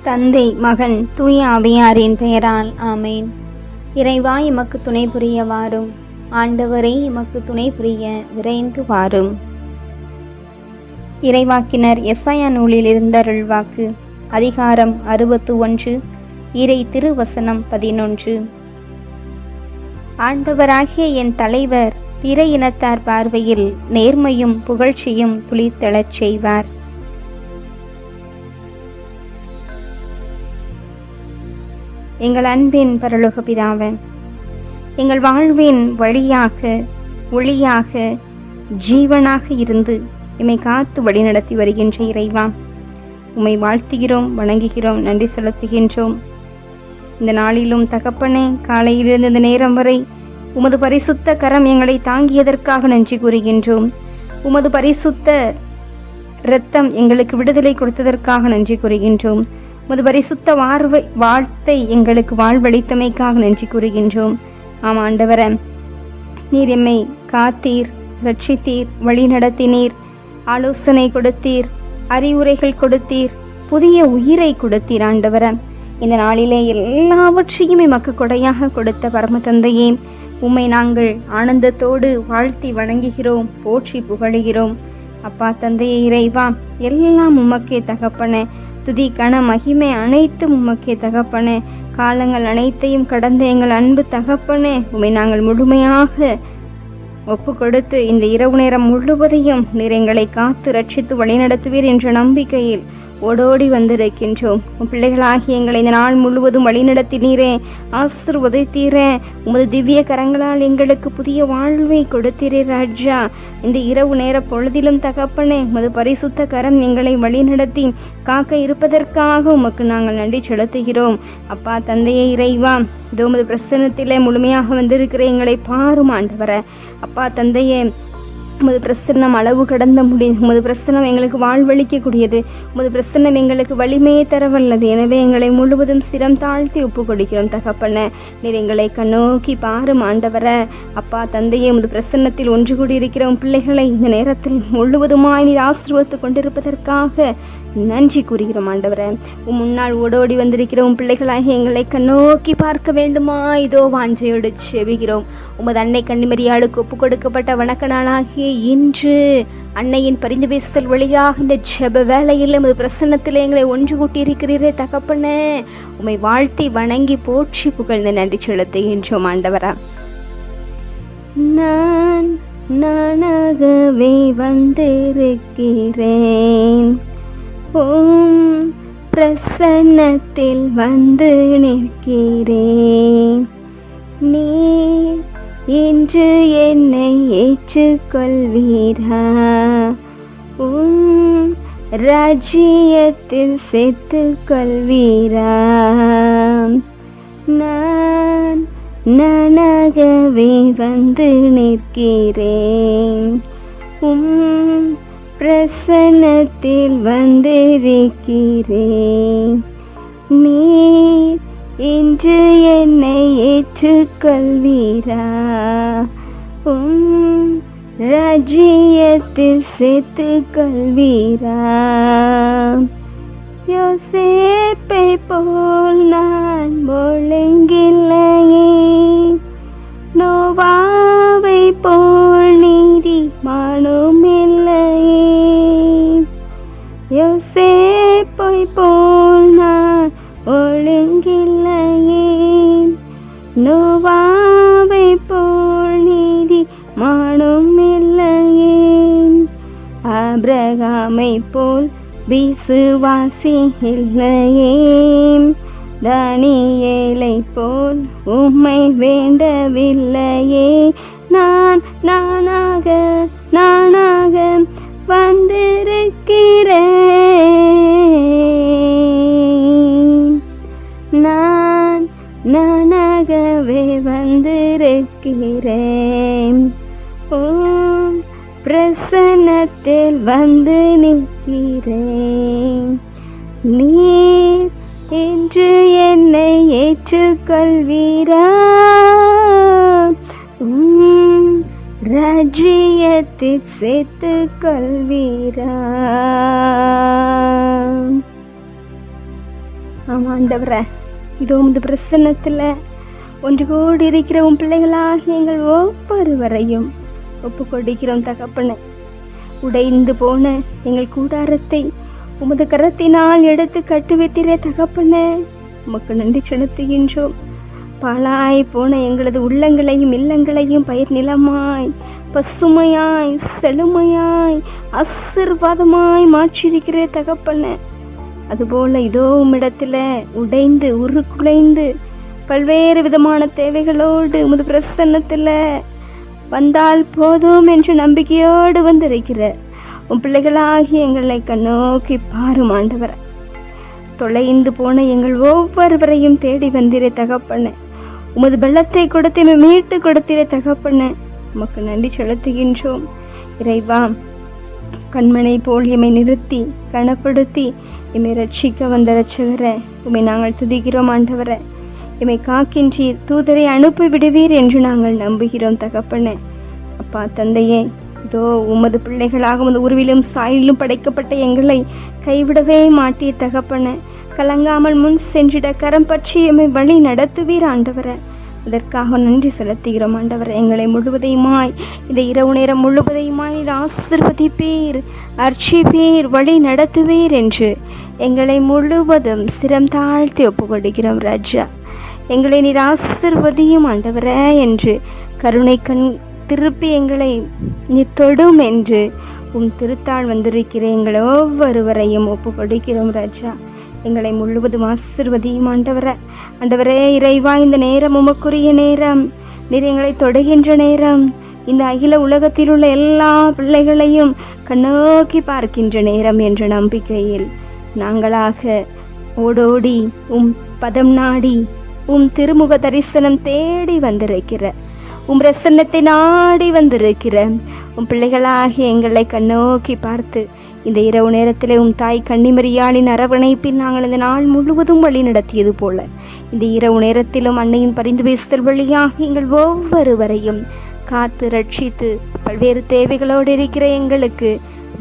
தந்தை, மகன், தூய ஆவியாரின் பெயரால் ஆமேன். இறைவா, எமக்கு துணை புரிய வாரும். ஆண்டவரே, எமக்கு துணை புரிய விரைந்து வாரும். இறைவாக்கினர் எசாயா நூலில் இருந்த அருள்வாக்கு. அதிகாரம் 61, இறை திருவசனம் 11. ஆண்டவராகிய என் தலைவர் பிற இனத்தார் பார்வையில் நேர்மையும் புகழ்ச்சியும் துளிர்த்தெழச் செய்வார். எங்கள் அன்பின் பரலோக பிதாவே, எங்கள் வாழ்வின் வழியாக, ஒளியாக, ஜீவனாக இருந்து எம்மை காத்து வழிநடத்தி வருகின்ற இறைவா, உம்மை வாழ்த்துகிறோம், வணங்குகிறோம், நன்றி செலுத்துகின்றோம். இந்த நாளிலும் தகப்பனே, காலையிலிருந்து இந்த நேரம் வரை உமது பரிசுத்த கரம் எங்களை தாங்கியதற்காக நன்றி கூறுகின்றோம். உமது பரிசுத்த இரத்தம் எங்களுக்கு விடுதலை கொடுத்ததற்காக நன்றி கூறுகின்றோம். உமது பரிசுத்த வாழ்த்தை எங்களுக்கு வாழ்வளித்தமைக்காக நன்றி கூறுகின்றோம். ஆம் ஆண்டவரே, நீர் எம்மை காத்தீர், ரட்சித்தீர், வழி நடத்தினீர், ஆலோசனை கொடுத்தீர், அறிவுரைகள் கொடுத்தீர், புதிய உயிரை கொடுத்தீர். ஆண்டவரே, இந்த நாளிலே எல்லாவற்றையும் எமக்கு கொடையாக கொடுத்த பரம தந்தையே, உம்மை நாங்கள் ஆனந்தத்தோடு வாழ்த்தி வணங்குகிறோம், போற்றி புகழுகிறோம். அப்பா தந்தையே, இறைவா, எல்லாம் உமக்கே தகப்பனே. துதி, கன, மகிமை அனைத்தும் உமக்கே தகப்பனே. காலங்கள் அனைத்தையும் கடந்த எங்கள் அன்பு தகப்பனே, உம்மை நாங்கள் முழுமையாக ஒப்பு கொடுத்து இந்த இரவு நேரம் முழுவதையும் நீர் எங்களை காத்து ரட்சித்து வழிநடத்துவீர் என்ற நம்பிக்கையில் ஓடோடி வந்திருக்கின்றோம். பிள்ளைகளாகிய எங்களை இந்த நாள் முழுவதும் வழிநடத்தினீரே, ஆசீர்வதித்தீரே. உமது திவ்ய கரங்களால் எங்களுக்கு புதிய வாழ்வை கொடுத்தீரே ராஜா. இந்த இரவு நேர பொழுதிலும் தகப்பனே, உமது பரிசுத்த கரம் எங்களை வழிநடத்தி காக்க இருப்பதற்காக உமக்கு நாங்கள் நன்றி செலுத்துகிறோம். அப்பா தந்தையே, இறைவா, இதோ உமது பிரசன்னத்திலே முழுமையாக வந்திருக்கிற எங்களை பாரும் ஆண்டவரே. அப்பா தந்தையே, உமது பிரசன்னம் அளவு கடந்த உமது பிரசன்னம் எங்களுக்கு வாழ்வளிக்கக்கூடியது. உமது பிரசன்னம் எங்களுக்கு வலிமையை தரவல்லது. எனவே எங்களை முழுவதும் சிரம் தாழ்த்தி ஒப்பு கொடுக்கிறோம் தகப்பன. நீர் எங்களை கண்ணோக்கி பாரும் ஆண்டவர. அப்பா தந்தையே, உமது பிரசன்னத்தில் ஒன்று கூடியிருக்கிற பிள்ளைகளை இந்த நேரத்தில் முழுவதுமாய் நீர் ஆசீர்வதித்து கொண்டிருப்பதற்காக நன்றி கூறுகிறோம் ஆண்டவரே. முன்னால் ஓடோடி வந்திருக்கிற பிள்ளைகளாக எங்களை கண்ணோக்கி பார்க்க வேண்டுமா? இதோ வாஞ்சையோடு செவிகிறோம். உமது அன்னை கன்னிமரியாளுக்கு ஒப்பு கொடுக்கப்பட்ட வணக்க நாளாகிய இன்று அன்னையின் பரிந்து பேசல் வழியாக இந்த ஜெப வேளையில் உமது பிரசன்னத்தில் எங்களை ஒன்று கூட்டியிருக்கிறீரே தகப்பனே. உம்மை வாழ்த்தி வணங்கி போற்றி புகழ்ந்து நன்றி செலுத்துகின்றோம் ஆண்டவரா. நானாகவே வந்திருக்கிறேன், பிரசன்னத்தில் வந்து நிற்கிறேன். நீ இன்று என்னை ஏற்றுக்கொள்வீரா? ராஜ்யத்தில் சேர்த்துக் கொள்வீரா? நானாகவே வந்து நிற்கிறேன், பிரசன்னத்தில் வந்திருக்கிறேன். நீர் இன்று என்னை ஏற்றுக்கொள்வீரா? ராஜ்யத்தில் சேர்த்துக் கொள்வீரா? யோசேப்பை போல் நான் ஒழுங்கில்லையே, நோவாவை போல் நீதிமானும் இல்லையே. யோசேப்பை போல் நான் ஒழுங்கில்லையே, நோவாவை போல் நீதிமானும் இல்லையே. ஆபிரகாமை போல் விசுவாசி இல்லையே, தானியேலை போல் உம்மை வேண்டவில்லையே. நானாக வந்திருக்கிறேன், நானாகவே வந்திருக்கிறேன். பிரசன்னத்தில் வந்து நிற்கிறேன். நீர் இன்று என்னை ஏற்றுக்கொள்வீரா? ராஜ்யத்தில் சேர்த்துக் கொள்வீரா? ஆமாம் ஆண்டவரே, இதோ இந்த பிரசன்னத்தில் ஒன்று கோடி இருக்கிற உன் பிள்ளைகளாகி எங்கள் ஒவ்வொருவரையும் ஒப்பு கொடுக்கிறோம் தகப்பனே. உடைந்து போன எங்கள் கூடாரத்தை உமது கரத்தினால் எடுத்து கட்டு வைத்திரே தகப்பனே, உமக்கு நன்றி செலுத்துகின்றோம். பாழாய் போன எங்களது உள்ளங்களையும் இல்லங்களையும் பயிர் நிலமாய் பசுமையாய் செழுமையாய் ஆசீர்வாதமாய் மாற்றியிருக்கிறே தகப்பனே. அதுபோல் இதோ உம்மிடத்தில் உடைந்து உருக்குலைந்து பல்வேறு விதமான தேவைகளோடு உமது பிரசன்னத்தில் வந்தால் போதும் என்று நம்பிக்கையோடு வந்திருக்கிற உன் பிள்ளைகளாகி எங்களை கண்ணோக்கி பாரும் ஆண்டவரை. தொலைந்து போன எங்கள் ஒவ்வொருவரையும் தேடி வந்திரே தகப்பனே. உமது பலத்தை கொடுத்து மீட்டு கொடுத்திரே தகப்பனே, உமக்கு நன்றி செலுத்துகின்றோம். இறைவா, கண்மனை போல் எம்மை நிறுத்தி கனப்படுத்தி எம்மை ரட்சிக்க வந்த இரட்சகரை உம்மை நாங்கள் துதிக்கிறோம் ஆண்டவரை. எம்மை காக்கின்றீர், தூதரை அனுப்பி விடுவீர் என்று நாங்கள் நம்புகிறோம் தகப்பனே. அப்பா தந்தையே, இதோ உமது பிள்ளைகளாக உமது உருவிலும் சாயலிலும் படைக்கப்பட்ட எங்களை கைவிடவே மாட்டீர் தகப்பனே. கலங்காமல் முன் சென்றிட கரம் பற்றி எம்மை வழி நடத்துவீர் ஆண்டவரை. அதற்காக நன்றி செலுத்துகிறோம் ஆண்டவரை. எங்களை முழுவதையுமாய் இந்த இரவு நேரம் முழுவதையுமாய் ஆசீர்வதிப்பீர், அர்ச்சிப்பீர், வழி நடத்துவீர் என்று எங்களை முழுவதும் சிரம் தாழ்த்தி ஒப்பு கொடுக்கிறோம் ராஜா. எங்களை நீர் ஆசீர்வதியும் ஆண்டவரே என்று கருணை கண் திருப்பி எங்களை நீ தொடும் என்று உம் திருத்தாள் வந்திருக்கிற எங்களை ஒவ்வொருவரையும் ஒப்பு கொடுக்கிறோம் ராஜா. எங்களை முழுவதும் ஆசீர்வதியும் ஆண்டவரே. ஆண்டவரே, இறைவா, இந்த நேரம் உமக்குரிய நேரம், நீர் எங்களை தொடுகின்ற நேரம், இந்த அகில உலகத்தில் உள்ள எல்லா பிள்ளைகளையும் கண்ணோக்கி பார்க்கின்ற நேரம் என்ற நம்பிக்கையில் நாங்களாக ஓடோடி உம் பதம் நாடி உம் திருமுக தரிசனம் தேடி வந்திருக்கிற, உம் பிரசன்னத்தை நாடி வந்திருக்கிற உம் பிள்ளைகளாகி எங்களை கண்ணோக்கி பார்த்து இந்த இரவு நேரத்தில் உம் தாய் கன்னிமரியாளின் அரவணைப்பில் நாங்கள் இந்த நாள் முழுவதும் வழி நடத்தியது போல இந்த இரவு நேரத்திலும் அன்னையின் பரிந்து பேசுதல் வழியாக எங்கள் ஒவ்வொருவரையும் காத்து ரட்சித்து பல்வேறு தேவைகளோடு இருக்கிற எங்களுக்கு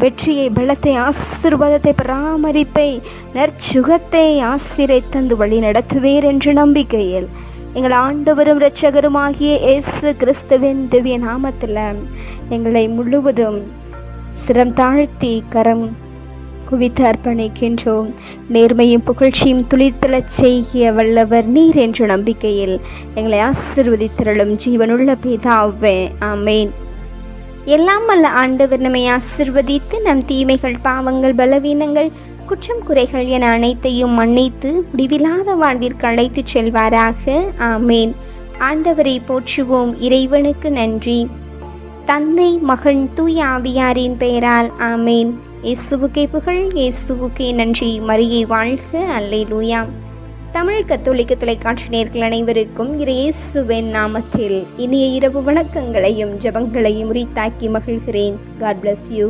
வெற்றியை, பலத்தை, ஆசீர்வாதத்தை, பராமரிப்பை, நற்சுகத்தை ஆசிரை தந்து வழி நடத்துவீர் என்ற நம்பிக்கையில் எங்கள் ஆண்டவரும் இரட்சகருமாகிய இயேசு கிறிஸ்துவின் திவ்ய நாமத்தில் எங்களை முழுவதும் சிரம் தாழ்த்தி கரம் குவித்து அர்ப்பணிக்கின்றோம். நேர்மையும் புகழ்ச்சியும் துளிர்த்தலச் செய்ய வல்லவர் நீர் என்ற நம்பிக்கையில் எங்களை ஆசீர்வதித்திரளும் ஜீவனுள்ள பிதாவே, ஆமேன். எல்லாம் அல்ல ஆண்டவர் நம்மை ஆசீர்வதித்து நம் தீமைகள், பாவங்கள், பலவீனங்கள், குற்றம் குறைகள் என அனைத்தையும் மன்னித்து முடிவில்லாத வாழ்விற்கு அழைத்து செல்வாராக. ஆமேன். ஆண்டவரை போற்றுவோம். இறைவனுக்கு நன்றி. தந்தை, மகன், தூய ஆவியாரின் பெயரால் ஆமேன். இயேசுவுக்கே புகழ், இயேசுவுக்கே நன்றி. மரியை வாழ்க. அல்லேலூயா. தமிழ் கத்தோலிக்க தொலைக்காட்சி நேயர்கள் அனைவருக்கும் இயேசுவின் நாமத்தில் இனிய இரவு வணக்கங்களையும் ஜெபங்களையும் உரித்தாக்கி மகிழ்கிறேன். God bless you.